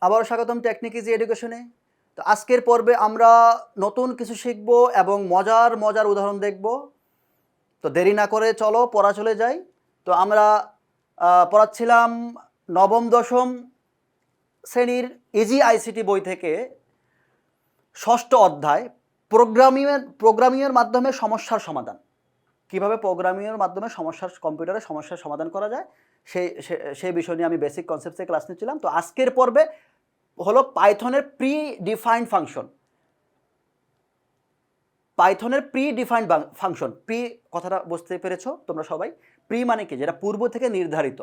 আবারও স্বাগতম technique easy এডুকেশনে। তো আজকের পর্বে আমরা নতুন কিছু শিখব এবং মজার মজার উদাহরণ দেখব। তো দেরি না করে চলো পড়া চলে যাই। তো আমরা পড়াচ্ছিলাম নবম দশম শ্রেণীর ইজি আইসিটি বই থেকে ষষ্ঠ অধ্যায় প্রোগ্রামিংয়ের মাধ্যমে সমস্যার সমাধান। কীভাবে প্রোগ্রামিংয়ের মাধ্যমে কম্পিউটারের সমস্যার সমাধান করা যায় সেই বিষয় নিয়ে আমি বেসিক কনসেপ্টসে ক্লাস নিচ্ছিলাম। তো আজকের পর্বে হলো পাইথনের প্রি ডিফাইন্ড ফাংশন। প্রি কথাটা বুঝতে পেরেছো তোমরা সবাই? প্রি মানে কি? যেটা পূর্ব থেকে নির্ধারিত।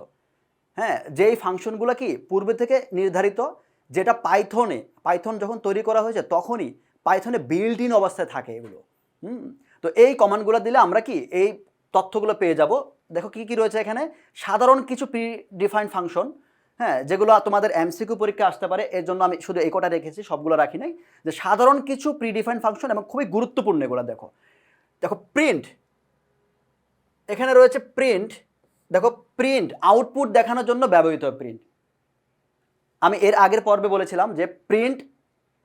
হ্যাঁ, যেই ফাংশনগুলো কি পূর্ব থেকে নির্ধারিত, যেটা পাইথন যখন তৈরি করা হয়েছে তখনই পাইথনে বিল্ট ইন অবস্থায় থাকে এগুলো। তো এই কমান্ডগুলো দিলে আমরা কি এই তথ্যগুলো পেয়ে যাব। দেখো কি কি রয়েছে এখানে। সাধারণ কিছু প্রি ডিফাইন্ড ফাংশন, হ্যাঁ, যেগুলো তোমাদের এমসিকিউ পরীক্ষা আসতে পারে, এর জন্য আমি শুধু এই কটা রেখেছি, সবগুলো রাখি নাই। যে সাধারণ কিছু প্রি ডিফাইন্ড ফাংশন এবং খুবই গুরুত্বপূর্ণ এগুলো। দেখো প্রিন্ট, এখানে রয়েছে প্রিন্ট। দেখো প্রিন্ট আউটপুট দেখানোর জন্য ব্যবহৃত হয় প্রিন্ট। আমি এর আগের পর্বে বলেছিলাম যে প্রিন্ট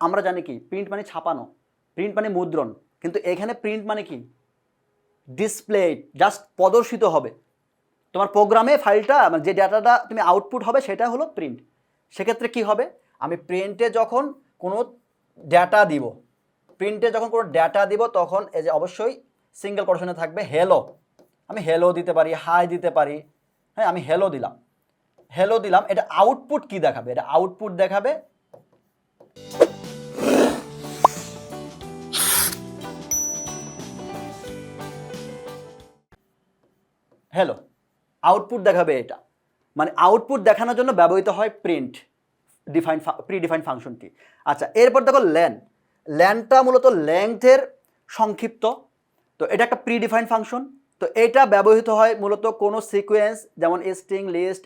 আমরা জানি কি, প্রিন্ট মানে ছাপানো, প্রিন্ট মানে মুদ্রণ, কিন্তু এখানে প্রিন্ট মানে কি, ডিসপ্লে, জাস্ট প্রদর্শিত হবে তোমার প্রোগ্রামে ফাইলটা, মানে যে ডাটাটা তুমি আউটপুট হবে সেটা হলো প্রিন্ট। সেক্ষেত্রে কি হবে, আমি প্রিন্টে যখন কোনো ডেটা দিব তখন এই যে অবশ্যই সিঙ্গেল কোটেশনে থাকবে হেলো। আমি হেলো দিতে পারি, হাই দিতে পারি। হ্যাঁ, আমি হেলো দিলাম। এটা আউটপুট কি দেখাবে? এটা আউটপুট দেখাবে হেলো, আউটপুট দেখাবে এটা। মানে আউটপুট দেখানোর জন্য ব্যবহৃত হয় প্রি ডিফাইন্ড ফাংশনটি। আচ্ছা, এরপর দেখো ল্যানটা মূলত লেংথের সংক্ষিপ্ত। তো এটা একটা প্রি ডিফাইন্ড ফাংশন। তো এটা ব্যবহৃত হয় মূলত কোনো সিকোয়েন্স, যেমন স্ট্রিং, লিস্ট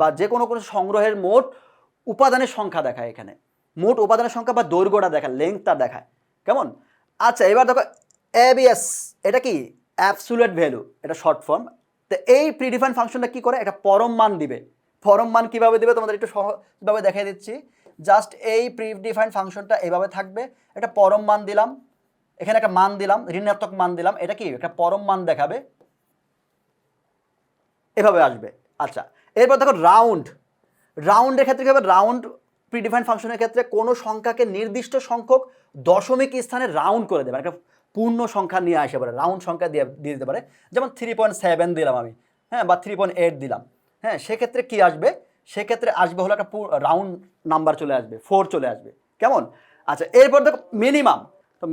বা যে কোনো সংগ্রহের মোট উপাদানের সংখ্যা দেখায়। এখানে মোট উপাদানের সংখ্যা বা দৈর্ঘ্যটা দেখায়, লেংথটা দেখায়। কেমন? আচ্ছা, এবার দেখো এবিএস, এটা কি অ্যাবসুলেট ভ্যালু, এটা শর্ট ফর্ম। তো এই প্রিডিফাইন্ড ফাংশনটা কি করে, একটা পরম মান দিবে। পরম মান কিভাবে দিবে তোমাদের একটু সহজভাবে দেখিয়ে দিচ্ছি। জাস্ট এই প্রিডিফাইন্ড ফাংশনটা এইভাবে থাকবে। একটা পরম মান দিলাম, এখানে একটা মান দিলাম, ঋণাত্মক মান দিলাম, এটা কি একটা পরম মান দেখাবে, এভাবে আসবে। আচ্ছা, এরপর দেখো রাউন্ডের ক্ষেত্রে কি হবে, রাউন্ড প্রিডিফাইন্ড ফাংশনের ক্ষেত্রে কোনো সংখ্যাকে নির্দিষ্ট সংখ্যক দশমিক স্থানে রাউন্ড করে দেবে, একটা পূর্ণ সংখ্যা নিয়ে আসে পারে, রাউন্ড সংখ্যা দিয়ে দিতে পারে। যেমন 3.7 দিলাম আমি, হ্যাঁ, বা 3.8 দিলাম। হ্যাঁ, সেক্ষেত্রে কি আসবে, সেক্ষেত্রে আসবে হলো একটা রাউন্ড নাম্বার চলে আসবে, 4 চলে আসবে। কেমন? আচ্ছা, এরপর দেখো মিনিমাম। তো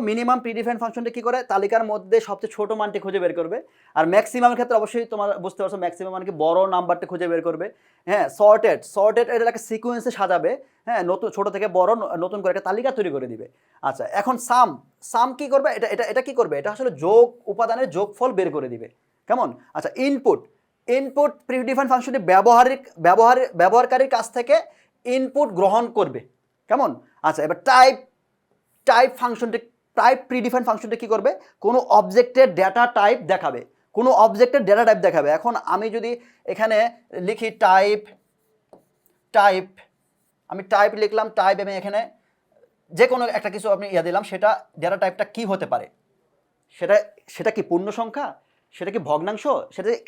মিনিমাম প্রিডিফাইন্ড ফাংশনটা কি করে, তালিকার মধ্যে সবচেয়ে ছোট মানটি খুঁজে বের করবে। আর ম্যাক্সিমামের ক্ষেত্রে অবশ্যই তোমার বুঝতে পারছো, ম্যাক্সিমাম মানে কি বড় নাম্বারটা খুঁজে বের করবে। হ্যাঁ, সর্টেড এটা একটা সিকোয়েন্সে সাজাবে। হ্যাঁ, নতুন ছোট থেকে বড় নতুন করে একটা তালিকা তৈরি করে দিবে। আচ্ছা, এখন সাম কি করবে, এটা কি করবে, এটা আসলে উপাদানের যোগফল বের করে দিবে। কেমন? আচ্ছা, ইনপুট প্রিডিফাইন্ড ফাংশনটি ব্যবহারকারীর কাছ থেকে ইনপুট গ্রহণ করবে। কেমন? আচ্ছা, এবার টাইপ প্রিডিফাইন্ড ফাংশনটা কি করবে, কোনো অবজেক্টের ডেটা টাইপ দেখাবে। এখন আমি যদি এখানে লিখি টাইপ, আমি টাইপ লিখলাম, আমি এখানে যে কোনো একটা কিছু আপনি দিলাম, সেটা ডেটা টাইপটা কি হতে পারে, সেটা কি পূর্ণ সংখ্যা, সেটা কি ভগ্নাংশ,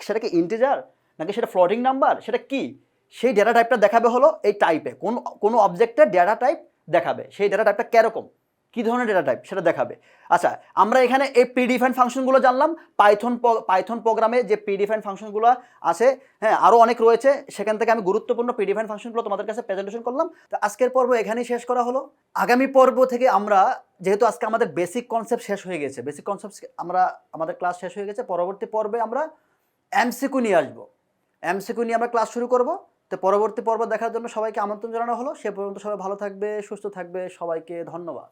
সেটা কি ইন্টিজার, নাকি সেটা ফ্লোটিং নাম্বার, সেটা কি, সেই ডেটা টাইপটা দেখাবে হলো এই টাইপে। কোনো অবজেক্টের ডেটা টাইপ দেখাবে, সেই ডেটা টাইপটা কীরকম, কী ধরনের ডেটা টাইপ সেটা দেখাবে। আচ্ছা, আমরা এখানে এই প্রিডিফাইন্ড ফাংশনগুলো জানলাম। পাইথন প্রোগ্রামে যে প্রিডিফাইন্ড ফাংশনগুলো আছে, হ্যাঁ, আরও অনেক রয়েছে, সেখান থেকে আমি গুরুত্বপূর্ণ প্রিডিফাইন্ড ফাংশনগুলো তোমাদের কাছে প্রেজেন্টেশন করলাম। তো আজকের পর্ব এখানেই শেষ করা হলো। আগামী পর্ব থেকে আমরা, যেহেতু আজকে আমাদের বেসিক কনসেপ্ট শেষ হয়ে গেছে, আমাদের ক্লাস শেষ হয়ে গেছে, পরবর্তী পর্বে আমরা এমসিকিউ নিয়ে আসবো। এমসিকিউ নিয়ে আমরা ক্লাস শুরু করব। তো পরবর্তী পর্ব দেখার জন্য সবাইকে আমন্ত্রণ জানানো হলো। সে পর্যন্ত সবাই ভালো থাকবে, সুস্থ থাকবে। সবাইকে ধন্যবাদ।